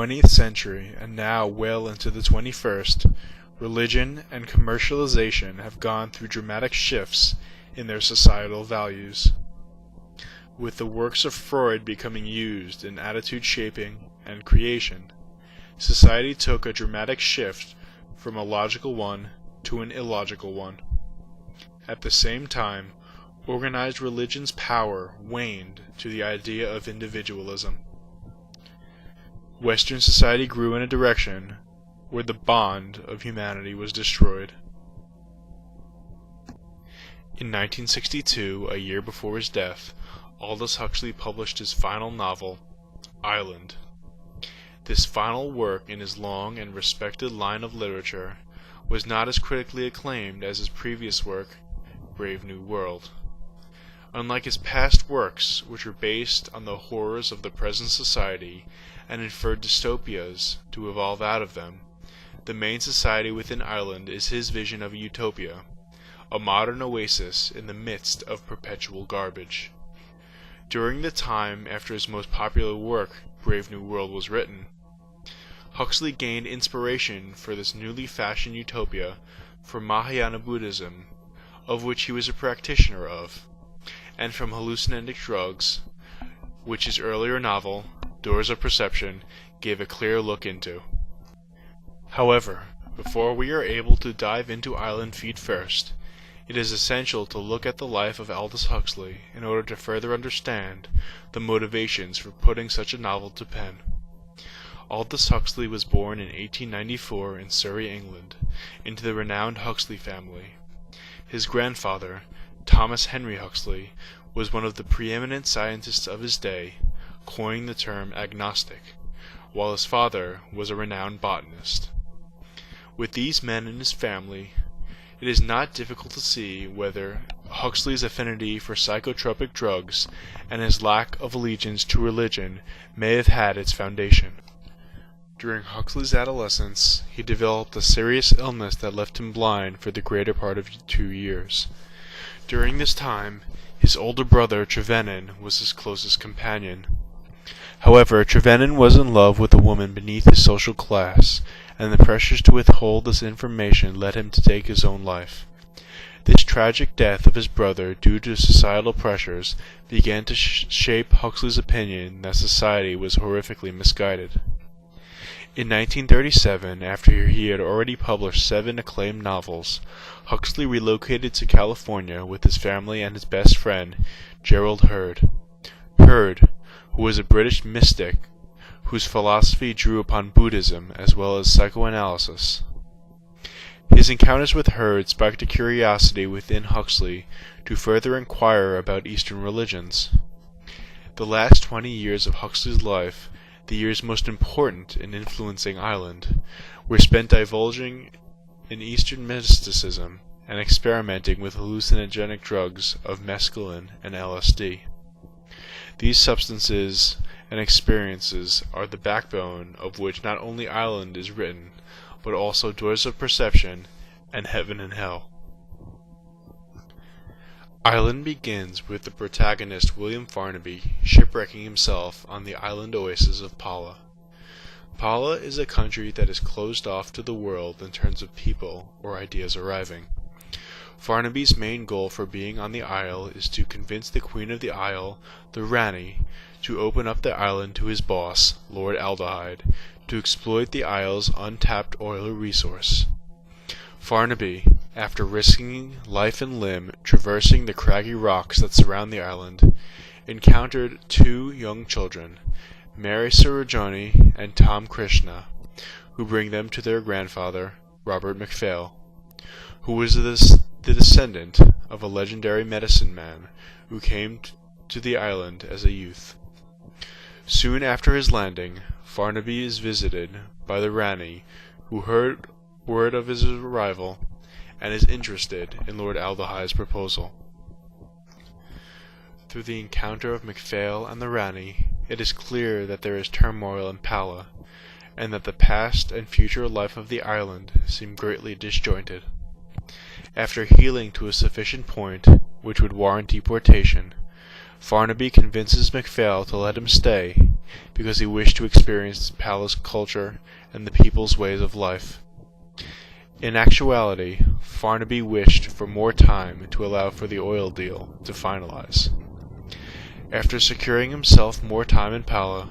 20th century and now well into the 21st, religion and commercialization have gone through dramatic shifts in their societal values, with the works of Freud becoming used in attitude shaping and creation. Society took a dramatic shift from a logical one to an illogical one. At the same time, organized religion's power waned to the idea of individualism. Western society grew in a direction where the bond of humanity was destroyed. In 1962, a year before his death, Aldous Huxley published his final novel, Island. This final work in his long and respected line of literature was not as critically acclaimed as his previous work, Brave New World. Unlike his past works, which were based on the horrors of the present society and inferred dystopias to evolve out of them, the main society within Island is his vision of a utopia, a modern oasis in the midst of perpetual garbage. During the time after his most popular work, Brave New World, was written, Huxley gained inspiration for this newly fashioned utopia from Mahayana Buddhism, of which he was a practitioner of, and from hallucinogenic drugs, which his earlier novel, Doors of Perception, gave a clear look into. However, before we are able to dive into Island feet first, it is essential to look at the life of Aldous Huxley in order to further understand the motivations for putting such a novel to pen. Aldous Huxley was born in 1894 in Surrey, England, into the renowned Huxley family. His grandfather, Thomas Henry Huxley, was one of the preeminent scientists of his day, coining the term agnostic, while his father was a renowned botanist. With these men in his family, it is not difficult to see whether Huxley's affinity for psychotropic drugs and his lack of allegiance to religion may have had its foundation. During Huxley's adolescence, he developed a serious illness that left him blind for the greater part of 2 years. During this time, his older brother Trevennan was his closest companion. However, Trevennan was in love with a woman beneath his social class, and the pressures to withhold this information led him to take his own life. This tragic death of his brother due to societal pressures began to shape Huxley's opinion that society was horrifically misguided. In 1937, after he had already published 7 acclaimed novels, Huxley relocated to California with his family and his best friend, Gerald Heard. Heard, who was a British mystic whose philosophy drew upon Buddhism as well as psychoanalysis. His encounters with Heard sparked a curiosity within Huxley to further inquire about Eastern religions. The last 20 years of Huxley's life, the years most important in influencing Island, were spent divulging in Eastern mysticism and experimenting with hallucinogenic drugs of mescaline and LSD. These substances and experiences are the backbone of which not only Island is written, but also Doors of Perception and Heaven and Hell. Island begins with the protagonist William Farnaby shipwrecking himself on the island oasis of Pala. Pala is a country that is closed off to the world in terms of people or ideas arriving. Farnaby's main goal for being on the isle is to convince the Queen of the Isle, the Rani, to open up the island to his boss, Lord Aldehyde, to exploit the isle's untapped oil resource. Farnaby, after risking life and limb traversing the craggy rocks that surround the island, encountered 2 young children, Mary Sarojini and Tom Krishna, who bring them to their grandfather, Robert MacPhail, who was the descendant of a legendary medicine man who came to the island as a youth. Soon after his landing, Farnaby is visited by the Rani, who heard word of his arrival and is interested in Lord Aldehyde's proposal. Through the encounter of MacPhail and the Rani, it is clear that there is turmoil in Pala, and that the past and future life of the island seem greatly disjointed. After healing to a sufficient point, which would warrant deportation, Farnaby convinces MacPhail to let him stay, because he wished to experience Pala's culture and the people's ways of life. In actuality, Farnaby wished for more time to allow for the oil deal to finalize. After securing himself more time in Pala,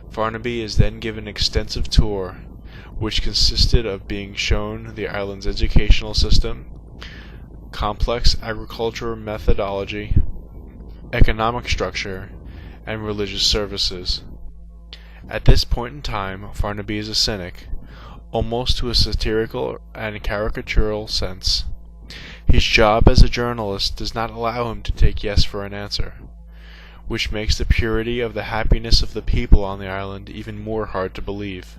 Farnaby is then given an extensive tour, which consisted of being shown the island's educational system, complex agricultural methodology, economic structure, and religious services. At this point in time, Farnaby is a cynic, almost to a satirical and caricatural sense. His job as a journalist does not allow him to take yes for an answer, which makes the purity of the happiness of the people on the island even more hard to believe.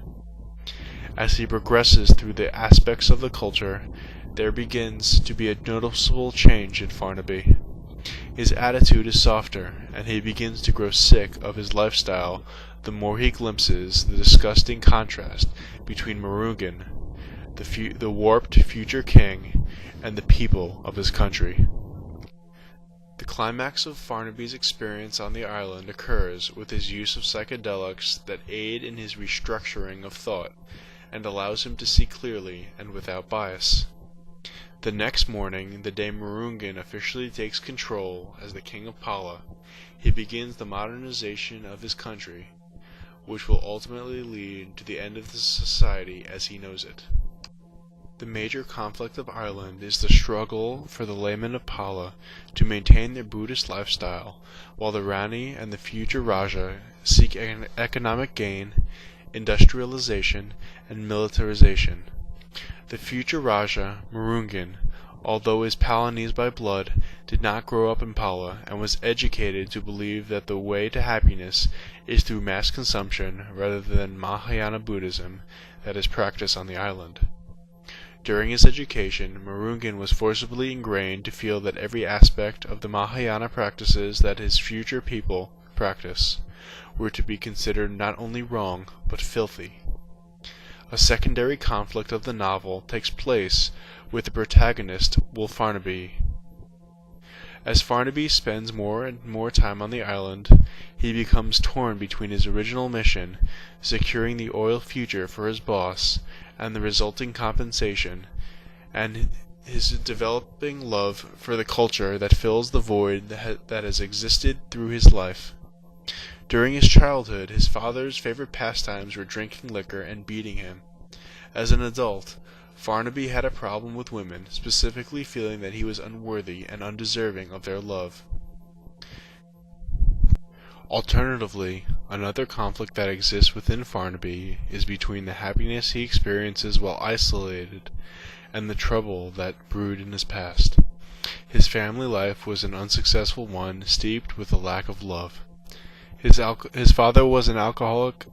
As he progresses through the aspects of the culture, there begins to be a noticeable change in Farnaby. His attitude is softer, and he begins to grow sick of his lifestyle the more he glimpses the disgusting contrast between Marungan, the warped future king, and the people of his country. The climax of Farnaby's experience on the island occurs with his use of psychedelics that aid in his restructuring of thought, and allows him to see clearly and without bias. The next morning, the day Marungan officially takes control as the King of Pala, he begins the modernization of his country, which will ultimately lead to the end of the society as he knows it. The major conflict of Ireland is the struggle for the laymen of Pala to maintain their Buddhist lifestyle, while the Rani and the future Raja seek economic gain, industrialization, and militarization. The future Raja, Marungan, although is Palanese by blood, did not grow up in Pala, and was educated to believe that the way to happiness is through mass consumption rather than Mahayana Buddhism that is practiced on the island. During his education, Marungan was forcibly ingrained to feel that every aspect of the Mahayana practices that his future people practice were to be considered not only wrong, but filthy. A secondary conflict of the novel takes place with the protagonist, Wolf Farnaby. As Farnaby spends more and more time on the island, he becomes torn between his original mission, securing the oil future for his boss, and the resulting compensation, and his developing love for the culture that fills the void that has existed through his life. During his childhood, his father's favorite pastimes were drinking liquor and beating him. As an adult, Farnaby had a problem with women, specifically feeling that he was unworthy and undeserving of their love. Alternatively, another conflict that exists within Farnaby is between the happiness he experiences while isolated and the trouble that brewed in his past. His family life was an unsuccessful one, steeped with a lack of love. His father was an alcoholic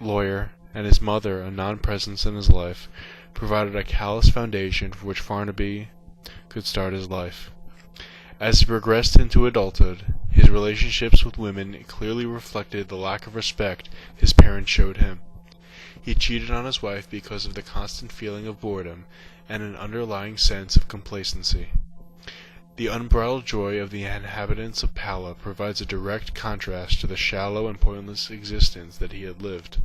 lawyer, and his mother, a non-presence in his life, provided a callous foundation for which Farnaby could start his life. As he progressed into adulthood, his relationships with women clearly reflected the lack of respect his parents showed him. He cheated on his wife because of the constant feeling of boredom and an underlying sense of complacency. The unbridled joy of the inhabitants of Pala provides a direct contrast to the shallow and pointless existence that he had lived.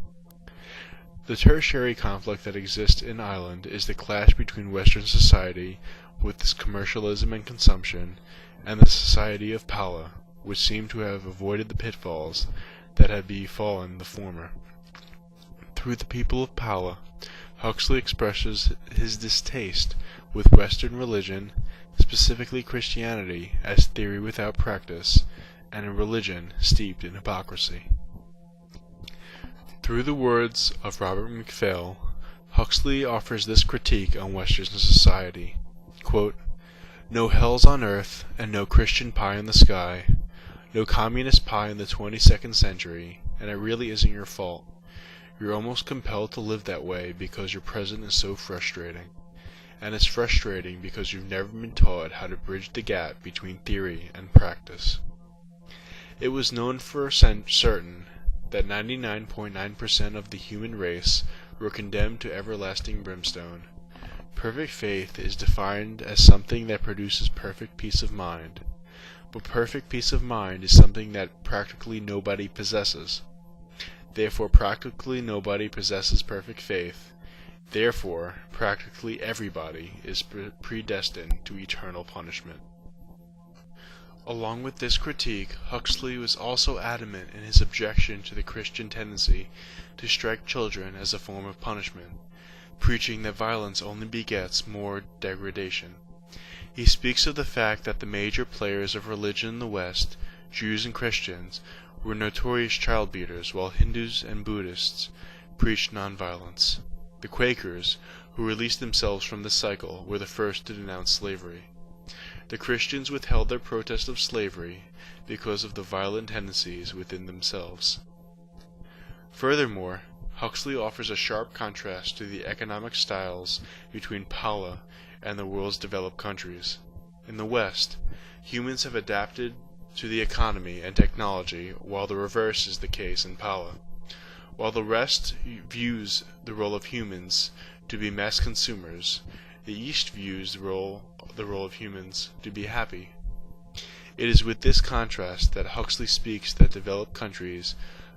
The tertiary conflict that exists in Ireland is the clash between Western society, with its commercialism and consumption, and the society of Pala, which seemed to have avoided the pitfalls that had befallen the former. Through the people of Pala, Huxley expresses his distaste with Western religion, specifically Christianity, as theory without practice, and a religion steeped in hypocrisy. Through the words of Robert MacPhail, Huxley offers this critique on Western society. Quote, "No hells on earth, and no Christian pie in the sky, no communist pie in the 22nd century, and it really isn't your fault. You're almost compelled to live that way because your present is so frustrating. And it's frustrating because you've never been taught how to bridge the gap between theory and practice." It was known for certain that 99.9% of the human race were condemned to everlasting brimstone. Perfect faith is defined as something that produces perfect peace of mind, but perfect peace of mind is something that practically nobody possesses. Therefore practically nobody possesses perfect faith. Therefore practically everybody is predestined to eternal punishment. Along with this critique, Huxley was also adamant in his objection to the Christian tendency to strike children as a form of punishment, preaching that violence only begets more degradation. He speaks of the fact that the major players of religion in the West, Jews and Christians, were notorious child beaters, while Hindus and Buddhists preached nonviolence. The Quakers, who released themselves from this cycle, were the first to denounce slavery. The Christians withheld their protest of slavery because of the violent tendencies within themselves. Furthermore, Huxley offers a sharp contrast to the economic styles between Pala and the world's developed countries. In the West, humans have adapted to the economy and technology, while the reverse is the case in Pala. While the West views the role of humans to be mass consumers, the East views the role of humans to be happy. It is with this contrast that Huxley speaks that developed countries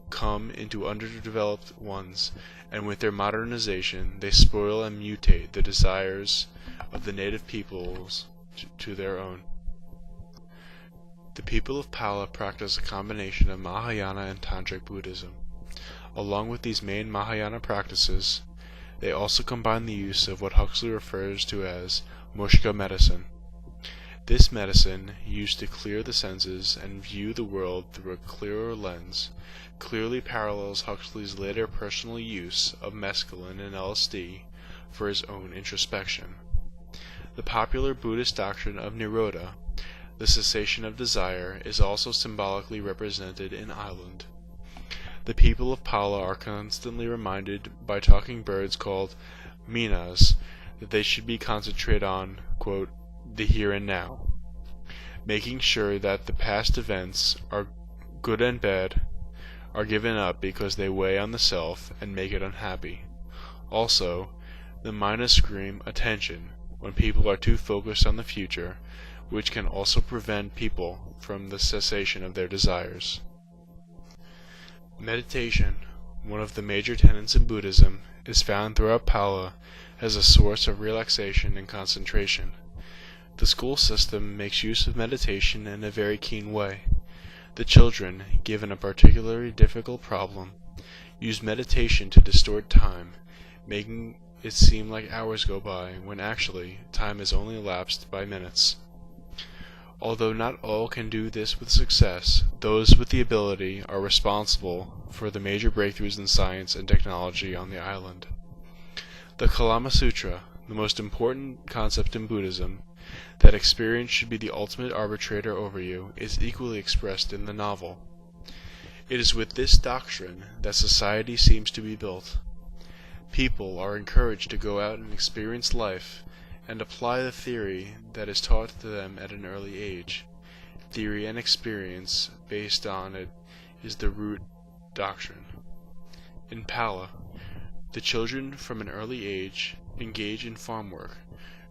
come into underdeveloped ones, and with their modernization they spoil and mutate the desires of the native peoples to their own. The people of Pala practice a combination of Mahayana and Tantric Buddhism. Along with these main Mahayana practices, they also combine the use of what Huxley refers to as mushka medicine. This medicine, used to clear the senses and view the world through a clearer lens, clearly parallels Huxley's later personal use of mescaline and LSD for his own introspection. The popular Buddhist doctrine of Nirodha, the cessation of desire, is also symbolically represented in Island. The people of Pala are constantly reminded by talking birds called minas that they should be concentrated on, quote, the here and now, making sure that the past events, are good and bad, are given up because they weigh on the self and make it unhappy. Also, the minas scream attention when people are too focused on the future, which can also prevent people from the cessation of their desires. Meditation, one of the major tenets in Buddhism, is found throughout Pala as a source of relaxation and concentration. The school system makes use of meditation in a very keen way. The children, given a particularly difficult problem, use meditation to distort time, making it seem like hours go by when actually time has only elapsed by minutes. Although not all can do this with success, those with the ability are responsible for the major breakthroughs in science and technology on the island. The Kalama Sutra, the most important concept in Buddhism, that experience should be the ultimate arbitrator over you, is equally expressed in the novel. It is with this doctrine that society seems to be built. People are encouraged to go out and experience life, and apply the theory that is taught to them at an early age. Theory and experience based on it is the root doctrine. In Pala, the children from an early age engage in farm work,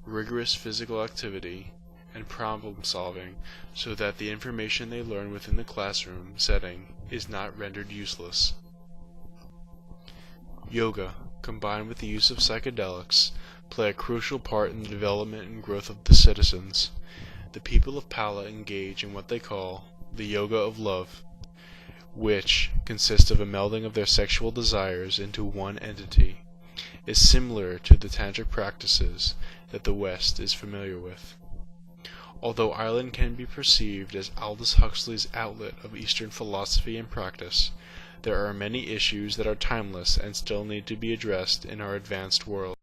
rigorous physical activity, and problem solving so that the information they learn within the classroom setting is not rendered useless. Yoga, combined with the use of psychedelics, play a crucial part in the development and growth of the citizens. The people of Pala engage in what they call the yoga of love, which consists of a melding of their sexual desires into one entity, is similar to the tantric practices that the West is familiar with. Although Island can be perceived as Aldous Huxley's outlet of Eastern philosophy and practice, there are many issues that are timeless and still need to be addressed in our advanced world.